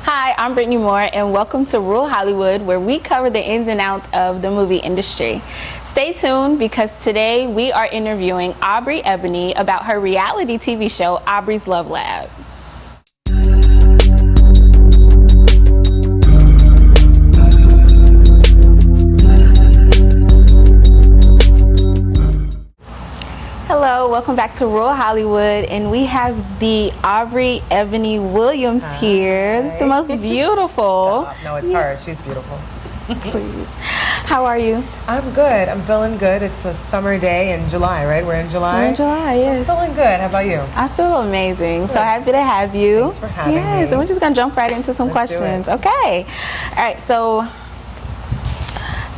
Hi, I'm Brittany Moore, and welcome to Rural Hollywood, where we cover the ins and outs of the movie industry. Stay tuned because today we are interviewing Aubri Ebony about her reality TV show, Aubri's Love Lab. Hello, welcome back to Rural Hollywood, and we have the Aubri Ebony Williams here, the most beautiful. Stop. No, it's her. She's beautiful. Please. How are you? I'm good. I'm feeling good. It's a summer day in July, right? We're in July? We're in July, so yes. I'm feeling good. How about you? I feel amazing. Good. So happy to have you. Thanks for having me. Yes, and we're just going to jump right into some Let's questions. do it. Okay. All right, so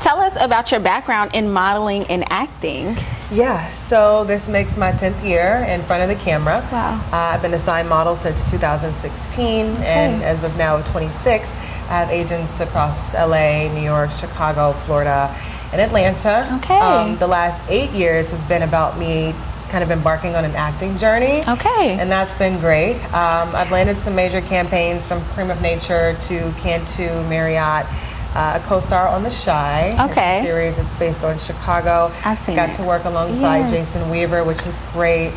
tell us about your background in modeling and acting. Yeah, so this makes my 10th year in front of the camera. Wow. I've been a signed model since 2016, and as of now, 26, I have agents across LA, New York, Chicago, Florida, and Atlanta. Okay. The last 8 years has been about me kind of embarking on an acting journey. Okay. And that's been great. I've landed some major campaigns from Cream of Nature to Cantu, Marriott, a co-star on The Shy. Okay. It's a series. It's based on Chicago. I've seen Got it. to work alongside Yes. Jason Weaver, which was great.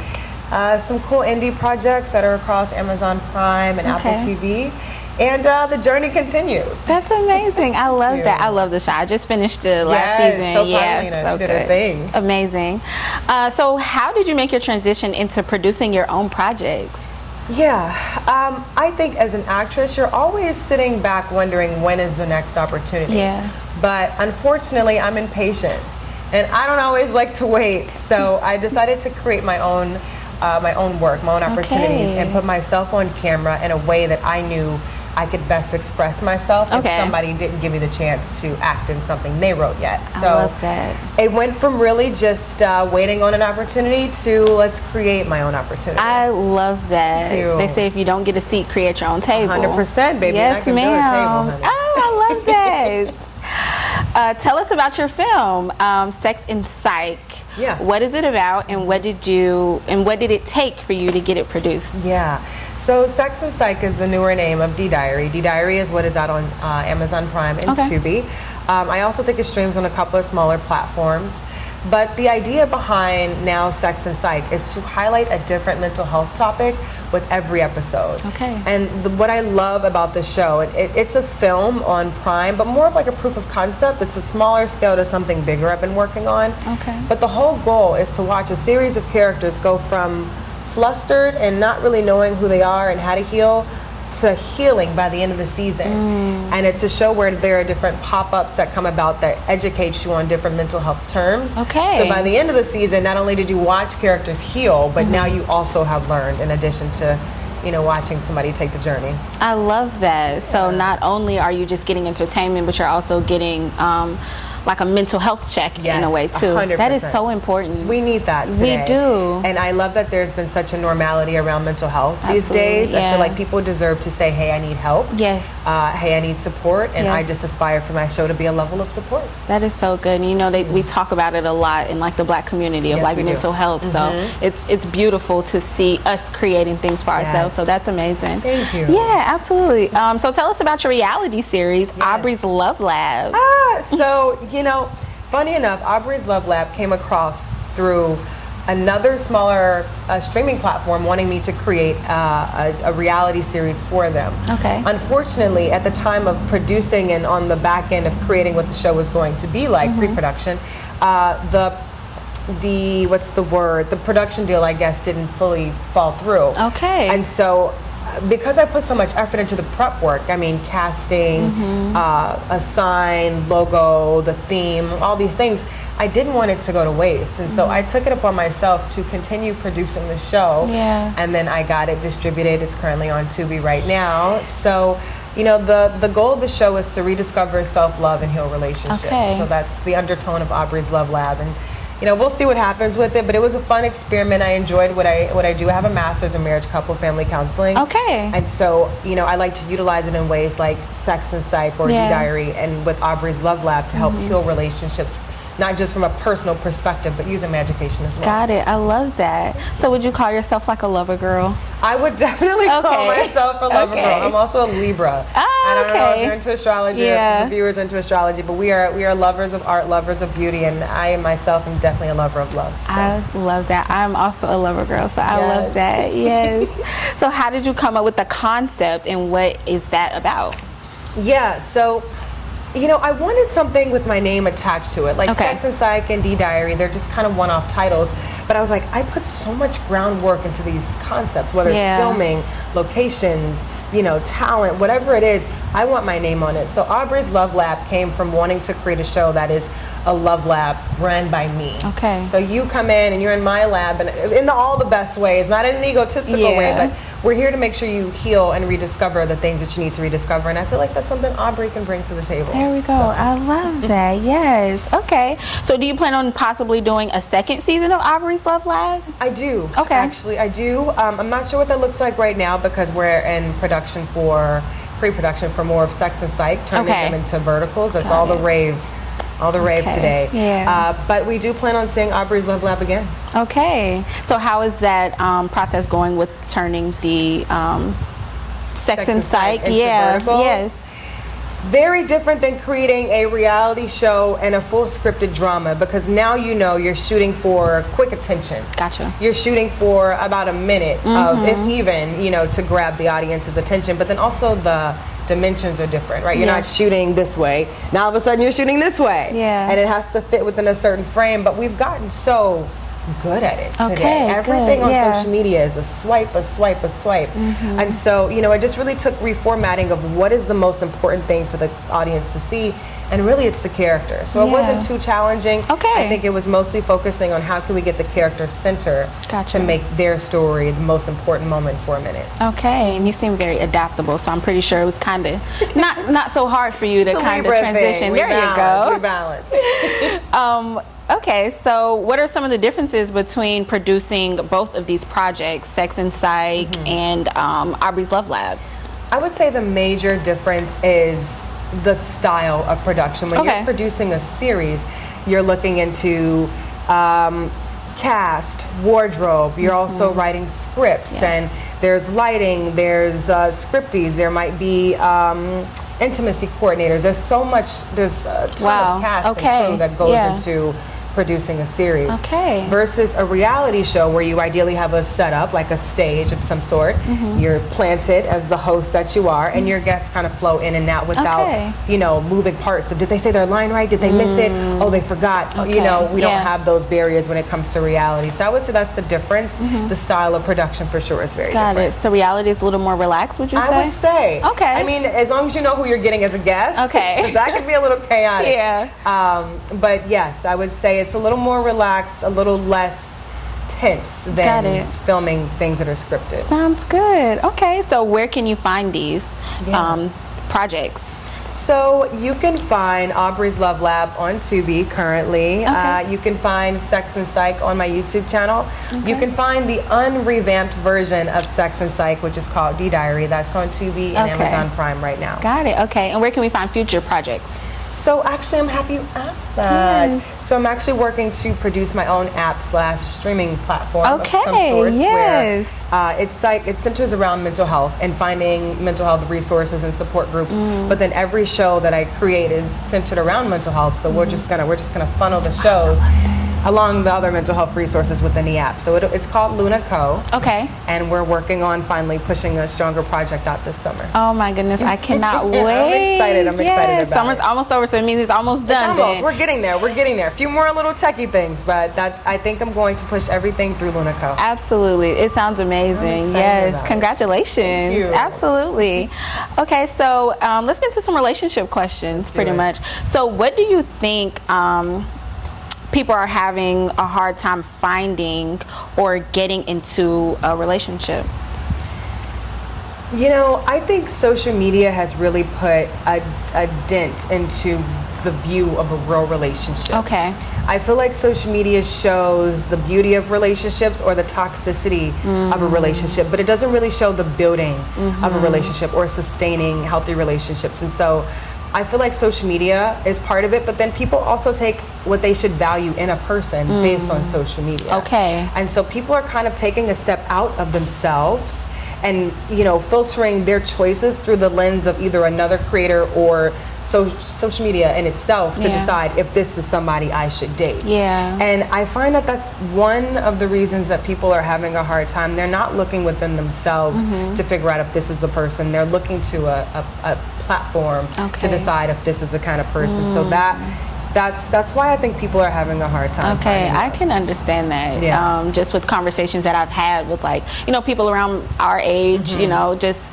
Some cool indie projects that are across Amazon Prime and Okay. Apple TV. And the journey continues. That's amazing. I love that. I love The Shy. I just finished the last season. So yeah, Carolina, so she did her good. thing. Amazing. So how did you make your transition into producing your own projects? Yeah, I think as an actress, you're always sitting back wondering when is the next opportunity. Yeah. But unfortunately, I'm impatient, and I don't always like to wait. So I decided to create my own work, my own opportunities, Okay. and put myself on camera in a way that I knew I could best express myself if Okay. somebody didn't give me the chance to act in something they wrote yet. So I love that. it went from really just waiting on an opportunity to let's create my own opportunity. I love that. Thank you. They say if you don't get a seat, create your own table. 100%, baby. Yes, I can ma'am. build a table, honey. Oh, I love that. Tell us about your film, Sex and Psych. Yeah. What is it about, and what did it take for you to get it produced? Yeah. So Sex and Psych is the newer name of D-Diary. D-Diary is what is out on Amazon Prime and Okay. Tubi. I also think it streams on a couple of smaller platforms. But the idea behind now Sex and Psych is to highlight a different mental health topic with every episode. Okay. And what I love about the show, it's a film on Prime, but more of like a proof of concept. It's a smaller scale to something bigger I've been working on. Okay. But the whole goal is to watch a series of characters go from flustered and not really knowing who they are and how to heal to healing by the end of the season. And it's a show where there are different pop-ups that come about that educate you on different mental health terms. Okay. So by the end of the season, not only did you watch characters heal, but now you also have learned in addition to, watching somebody take the journey. I love that. So not only are you just getting entertainment, but you're also getting like a mental health check in a way too. 100%. That is so important. We need that today. We do. And I love that there's been such a normality around mental health these Absolutely, days. I yeah. feel like people deserve to say, hey, I need help. Yes. Hey, I need support. And I Yes. just aspire for my show to be a level of support. That is so good. And we talk about it a lot in like the Black community of Yes, like we do. mental health. So it's beautiful to see us creating things for ourselves. So that's amazing. Thank you. Yeah, absolutely. So tell us about your reality series, Aubri's Love Lab. So, funny enough, Aubri's Love Lab came across through another smaller streaming platform wanting me to create a reality series for them. Okay. Unfortunately, at the time of producing and on the back end of creating what the show was going to be like, pre-production, the production deal, I guess, didn't fully fall through. Okay. And so because I put so much effort into the prep work, I mean, casting, a sign, logo, the theme, all these things, I didn't want it to go to waste. And so I took it upon myself to continue producing the show. Yeah. And then I got it distributed. It's currently on Tubi right now. So, the goal of the show is to rediscover self-love and heal relationships. Okay. So that's the undertone of Aubri's Love Lab. And we'll see what happens with it, but it was a fun experiment. I enjoyed what I do. I have a master's in marriage, couple, family counseling. Okay. And so, I like to utilize it in ways like Sex and Psych or Yeah. D-Diary, and with Aubri's Love Lab to help heal relationships not just from a personal perspective, but using my education as well. Got it. I love that. So would you call yourself like a lover girl? I would definitely call myself a lover girl. I'm also a Libra. I don't know if you're into astrology, or the viewers into astrology, but we are lovers of art, lovers of beauty, and I myself am definitely a lover of love. So. I love that. I'm also a lover girl, so I love that. Yes. So how did you come up with the concept, and what is that about? Yeah, so I wanted something with my name attached to it. Like Sex and Psych and D-Diary, they're just kind of one-off titles. But I was like, I put so much groundwork into these concepts, whether it's filming, locations, talent, whatever it is, I want my name on it. So Aubri's Love Lab came from wanting to create a show that is a love lab ran by me. Okay. So you come in and you're in my lab, and in all the best ways, not in an egotistical way, but we're here to make sure you heal and rediscover the things that you need to rediscover. And I feel like that's something Aubri can bring to the table. There we go. I love that. Yes. Okay. So do you plan on possibly doing a second season of Aubri's Love Lab? I do. Okay. Actually, I do. I'm not sure what that looks like right now because we're in pre-production for more of Sex and Psych, turning them into verticals. That's all the rave. All the rave today. Yeah. But we do plan on seeing Aubri's Love Lab again. Okay. So how is that process going with turning the Sex and Psych into verticals? Yes. Very different than creating a reality show and a full scripted drama, because now you're shooting for quick attention. Gotcha. You're shooting for about a minute of, if even, to grab the audience's attention, but then also the dimensions are different, right? You're not shooting this way. Now all of a sudden you're shooting this way. Yeah. And it has to fit within a certain frame, but we've gotten so good at it today. Everything on social media is a swipe. And so, it just really took reformatting of what is the most important thing for the audience to see, and really it's the character. So it wasn't too challenging. I think it was mostly focusing on how can we get the character center to make their story the most important moment for a minute. Okay, and you seem very adaptable, so I'm pretty sure it was kind of not so hard for you to kind of transition. There you go. We balance. Okay, so what are some of the differences between producing both of these projects, Sex and Psych and Aubri's Love Lab? I would say the major difference is the style of production. When you're producing a series, you're looking into cast, wardrobe, you're also writing scripts, and there's lighting, there's scripties, there might be intimacy coordinators. There's a ton of cast and crew that goes into producing a series versus a reality show where you ideally have a setup, like a stage of some sort. You're planted as the host that you are, and your guests kind of flow in and out without moving parts of, did they say their line right, did they miss it, oh they forgot, we don't have those barriers when it comes to reality. So I would say that's the difference. The style of production for sure is very different. Got it. So reality is a little more relaxed, would you say? I would say. Okay. I mean, as long as you know who you're getting as a guest. Okay. Because that can be a little chaotic. But yes, I would say it's a little more relaxed, a little less tense than filming things that are scripted. Sounds good. Okay, so where can you find these projects? So you can find Aubri's Love Lab on Tubi currently. You can find Sex and Psych on my YouTube channel. You can find the unrevamped version of Sex and Psych, which is called D-Diary. That's on Tubi and Amazon Prime right now. Got it. Okay, and where can we find future projects? So actually, I'm happy you asked that. Yes. So I'm actually working to produce my own app/streaming platform of some sorts where it centers around mental health and finding mental health resources and support groups. But then every show that I create is centered around mental health. So we're just gonna funnel the shows along the other mental health resources within the app. So it's called Luna Co. Okay. And we're working on finally pushing a stronger project out this summer. Oh my goodness, I cannot wait. I'm excited about it. Summer's almost over, so it means it's almost done. We're getting there. A few more little techie things, but I think I'm going to push everything through Luna Co. Absolutely. It sounds amazing. Yes. Congratulations. Thank you. Absolutely. Okay, so let's get into some relationship questions pretty much. So what do you think people are having a hard time finding or getting into a relationship? I think social media has really put a dent into the view of a real relationship. Okay. I feel like social media shows the beauty of relationships or the toxicity of a relationship, but it doesn't really show the building of a relationship or sustaining healthy relationships. And so I feel like social media is part of it, but then people also take what they should value in a person based on social media. Okay. And so people are kind of taking a step out of themselves and, you know, filtering their choices through the lens of either another creator or social media in itself to decide if this is somebody I should date. Yeah. And I find that that's one of the reasons that people are having a hard time. They're not looking within themselves to figure out if this is the person. They're looking to a platform to decide if this is the kind of person. So that's why I think people are having a hard time. Okay, I can understand that. Yeah. Just with conversations that I've had with, like, you know, people around our age, you know, just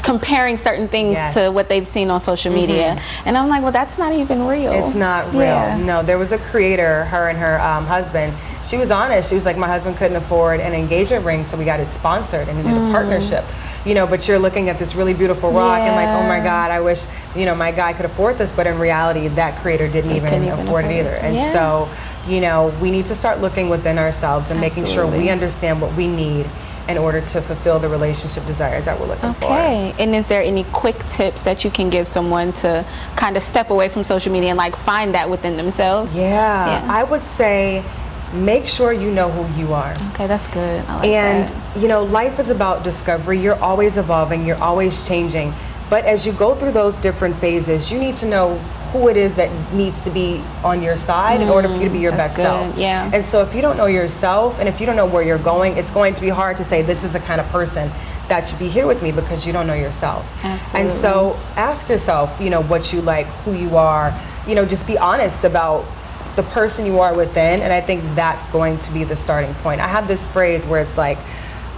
comparing certain things to what they've seen on social media. And I'm like, well, that's not even real. It's not real. No, there was a creator, her and her husband. She was honest. She was like, my husband couldn't afford an engagement ring, so we got it sponsored and we did a partnership. You know, but you're looking at this really beautiful rock and like, oh my God, I wish, you know, my guy could afford this. But in reality, that creator didn't even afford it either. And so, you know, we need to start looking within ourselves and making sure we understand what we need in order to fulfill the relationship desires that we're looking for. Okay. And is there any quick tips that you can give someone to kind of step away from social media and like find that within themselves? Yeah. I would say make sure you know who you are. Okay, that's good. I like and that. You know, life is about discovery. You're always evolving, you're always changing. But as you go through those different phases, you need to know who it is that needs to be on your side in order for you to be your best self. Yeah. And so if you don't know yourself and if you don't know where you're going, it's going to be hard to say this is the kind of person that should be here with me because you don't know yourself. Absolutely. And so ask yourself, you know, what you like, who you are, you know, just be honest about the person you are within, and I think that's going to be the starting point. I have this phrase where it's like,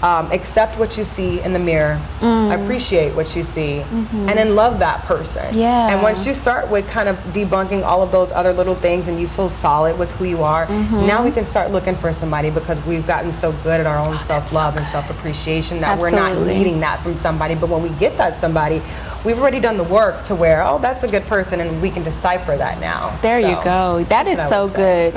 accept what you see in the mirror, appreciate what you see, and then love that person. Yeah. And once you start with kind of debunking all of those other little things and you feel solid with who you are, now we can start looking for somebody because we've gotten so good at our own self-love and self-appreciation that we're not needing that from somebody. But when we get that somebody, we've already done the work to where, oh, that's a good person, and we can decipher that now. There you go. That is so good.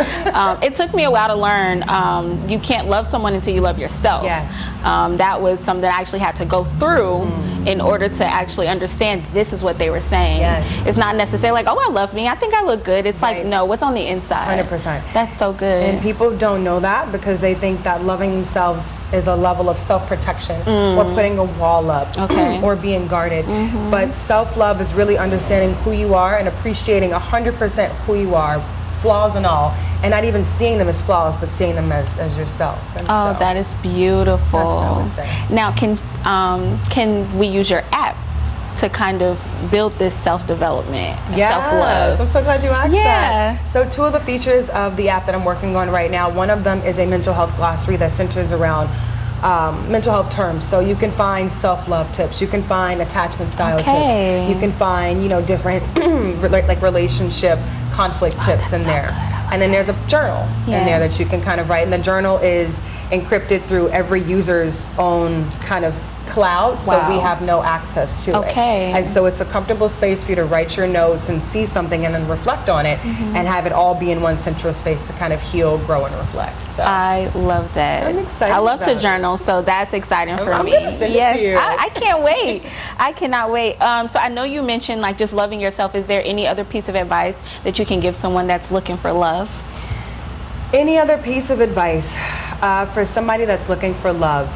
It took me a while to learn you can't love someone until you love yourself. Yes. That was something I actually had to go through in order to actually understand this is what they were saying. Yes. It's not necessarily like, oh, I love me, I think I look good. It's like, no, what's on the inside? 100%. That's so good. And people don't know that because they think that loving themselves is a level of self-protection or putting a wall up or being guarded. But self-love is really understanding who you are and appreciating 100% who you are, flaws and all, and not even seeing them as flaws, but seeing them as yourself. And so, that is beautiful. That's what I would say. Now, can we use your app to kind of build this self-development, self-love? I'm so glad you asked Yeah. that. So 2 of the features of the app that I'm working on right now, one of them is a mental health glossary that centers around mental health terms. So you can find self-love tips, you can find attachment style tips, you can find, you know, different like relationship conflict tips in there. And then there's a journal in there that you can kind of write, and the journal is encrypted through every user's own kind of cloud, so we have no access to it. And so it's a comfortable space for you to write your notes and see something and then reflect on it and have it all be in one central space to kind of heal, grow, and reflect. So I love that. I'm excited. I love to about journal, so that's exciting for I'm me. gonna send it to you. I can't wait. I cannot wait. So I know you mentioned like just loving yourself. Is there any other piece of advice that you can give someone that's looking for love? Any other piece of advice for somebody that's looking for love?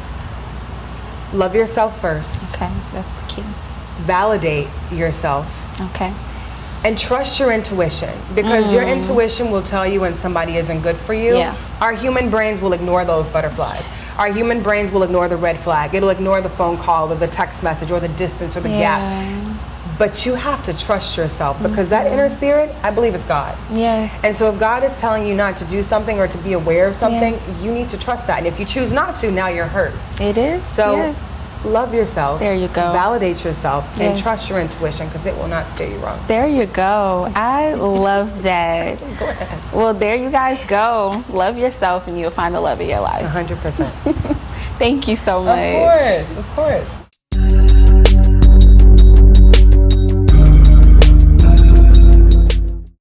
Love yourself first. Okay, that's key. Validate yourself. Okay. And trust your intuition, because your intuition will tell you when somebody isn't good for you. Our human brains will ignore those butterflies. Our human brains will ignore the red flag. It'll ignore the phone call or the text message or the distance or the gap. But you have to trust yourself, because that inner spirit, I believe it's God. Yes. And so if God is telling you not to do something or to be aware of something, you need to trust that. And if you choose not to, now you're hurt. It is. So love yourself. There you go. Validate yourself and trust your intuition, because it will not steer you wrong. There you go. I love that. Well, there you guys go. Love yourself and you'll find the love of your life. 100%. Thank you so much. Of course, of course.